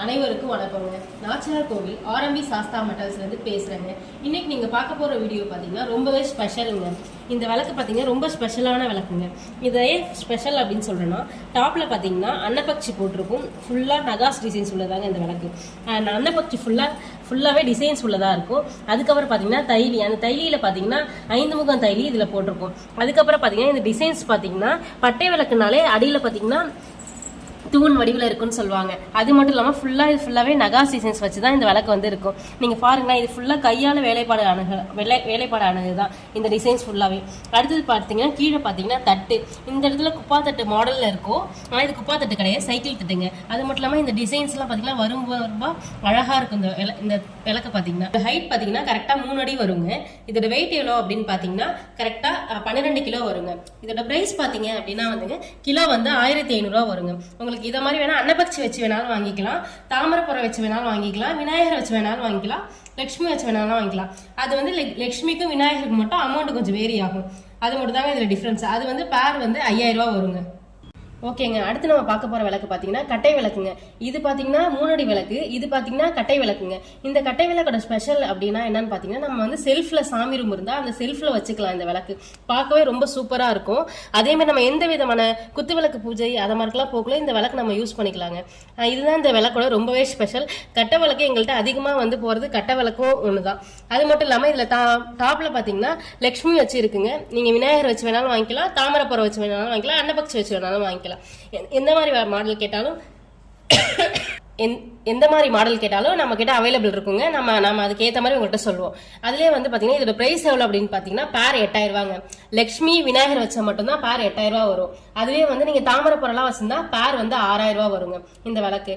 அனைவருக்கும் வணக்கங்க. நாச்சியார் கோவில் ஆர்எம்பி சாஸ்தா மெட்டல்ஸ்லேருந்து பேசுகிறேங்க. இன்னைக்கு நீங்கள் பார்க்க போகிற வீடியோ பார்த்தீங்கன்னா ரொம்பவே ஸ்பெஷலுங்க. இந்த விளக்கு பார்த்தீங்கன்னா ரொம்ப ஸ்பெஷலான விளக்குங்க. இதே ஸ்பெஷல் அப்படின்னு சொல்கிறேன்னா டாப்பில் பார்த்தீங்கன்னா அன்னப்பக்சி போட்டிருக்கும். ஃபுல்லாக நகாஸ் டிசைன்ஸ் உள்ளதாங்க இந்த விளக்கு. அன்னப்பக்சி ஃபுல்லாகவே டிசைன்ஸ் உள்ளதாக இருக்கும். அதுக்கப்புறம் பார்த்தீங்கன்னா தைலி, அந்த தைலியில் பார்த்தீங்கன்னா 5 முகம் தைலி இதில் போட்டிருக்கும். அதுக்கப்புறம் பார்த்தீங்கன்னா இந்த டிசைன்ஸ் பார்த்தீங்கன்னா பட்டை விளக்குனாலே அடியில் பார்த்தீங்கன்னா தூண் வடிவில் இருக்குன்னு சொல்லுவாங்க. அது மட்டும் இல்லாமல் ஃபுல்லாகவே நகாஸ் டிசைன்ஸ் வச்சு தான் இந்த விளக்கு வந்து இருக்கும். நீங்கள் பாருங்களேன், இது ஃபுல்லாக கையால் வேலைப்பாடு ஆனது தான் இந்த டிசைன்ஸ் ஃபுல்லாகவே. அடுத்தது பார்த்தீங்கன்னா கீழே பார்த்தீங்கன்னா தட்டு, இந்த இடத்துல குப்பா தட்டு மாடலில் இருக்கும். ஆனால் இது குப்பா தட்டு கிடையாது, சைக்கிள் தட்டுங்க. அது மட்டும் இல்லாமல் இந்த டிசைன்ஸ்லாம் பார்த்தீங்கன்னா ரொம்ப அழகாக இருக்கும். இந்த விளக்கு பார்த்தீங்கன்னா ஹைட் பார்த்தீங்கன்னா கரெக்டாக 3 அடி வருங்க. இதோட வெயிட் எவ்வளோ அப்படின்னு பார்த்தீங்கன்னா கரெக்டாக 12 கிலோ வருங்க. இதோட ப்ரைஸ் பார்த்தீங்க அப்படின்னா வந்துங்க கிலோ வந்து 1500 வருங்க. உங்களுக்கு இதை மாதிரி வேணா அன்னப்பக்சி வச்சு வேணாலும் வாங்கிக்கலாம், தாமரைப்புறம் வச்சு வேணாலும் வாங்கிக்கலாம், விநாயகர் வச்சு வேணாலும் வாங்கிக்கலாம், லட்சுமி வச்சு வேணாலும் வாங்கிக்கலாம். அது வந்து லட்சுமிக்கும் விநாயகருக்கு மட்டும் அமௌண்ட் கொஞ்சம் வேரி ஆகும். அது மட்டும் தாங்க இதில் டிஃப்ரென்ஸ். அது வந்து பேர் வந்து 5000 வருங்க. ஓகேங்க. அடுத்து நம்ம பார்க்க போகிற விளக்கு பார்த்தீங்கன்னா கட்டை விளக்குங்க. இது பார்த்தீங்கன்னா 3 அடி விளக்கு, இது பார்த்தீங்கன்னா கட்டை விளக்குங்க. இந்த கட்டை விளக்கோட ஸ்பெஷல் அப்படின்னா என்னன்னு பார்த்தீங்கன்னா நம்ம வந்து செல்ஃபில் சாமி ரூம் இருந்தால் அந்த செல்ஃபில் வச்சுக்கலாம். இந்த விளக்கு பார்க்கவே ரொம்ப சூப்பராக இருக்கும். அதேமாதிரி நம்ம எந்த விதமான குத்து விளக்கு பூஜை அதை மாதிரிலாம் போகல இந்த விளக்கு நம்ம யூஸ் பண்ணிக்கலாங்க. இதுதான் இந்த விளக்கோட ரொம்பவே ஸ்பெஷல். கட்டை விளக்கு எங்கள்கிட்ட அதிகமாக வந்து போகிறது கட்டை விளக்கும் ஒன்று தான். அது மட்டும் இல்லாமல் இதில் டாப்பில் பார்த்தீங்கன்னா லக்ஷ்மி வச்சு இருக்குங்க. நீங்கள் விநாயகர் வச்சு வேணாலும் வாங்கிக்கலாம், தாமரைப்புறம் வச்சு வேணாலும் வாங்கிக்கலாம், அன்னப்பக்சி வச்சு வேணாலும் வாங்கிக்கலாம். எந்த மாதிரி மாடல் கேட்டாலும் நம்ம கிட்ட அவைலபிள் இருக்குங்க. நம்ம அதுக்கு ஏற்ற மாதிரி உங்கள்கிட்ட சொல்லுவோம். அதுலேயே வந்து பார்த்தீங்கன்னா இதோட பிரைஸ் எவ்வளோ அப்படின்னு பார்த்தீங்கன்னா பேர் 8000 ரூபாங்க. லக்ஷ்மி விநாயகர் வச்சா மட்டும்தான் பேர் 8000 ரூபா வரும். அதுவே வந்து நீங்கள் தாமரைப்புறம்லாம் வச்சிருந்தா பேர் வந்து 6000 ரூபா வருங்க இந்த விளக்கு.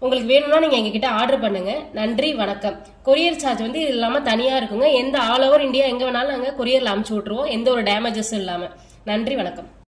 உங்களுக்கு வேணும்னா நீங்கள் எங்ககிட்ட ஆர்டர் பண்ணுங்க. நன்றி, வணக்கம். கொரியர் சார்ஜ் வந்து இது இல்லாமல் தனியாக இருக்குங்க. எந்த ஆல் ஓவர் இந்தியா எங்கே வேணாலும் நாங்கள் கொரியரில் அனுப்பிச்சி விட்ருவோம், எந்த ஒரு டேமேஜஸும் இல்லாமல். நன்றி, வணக்கம்.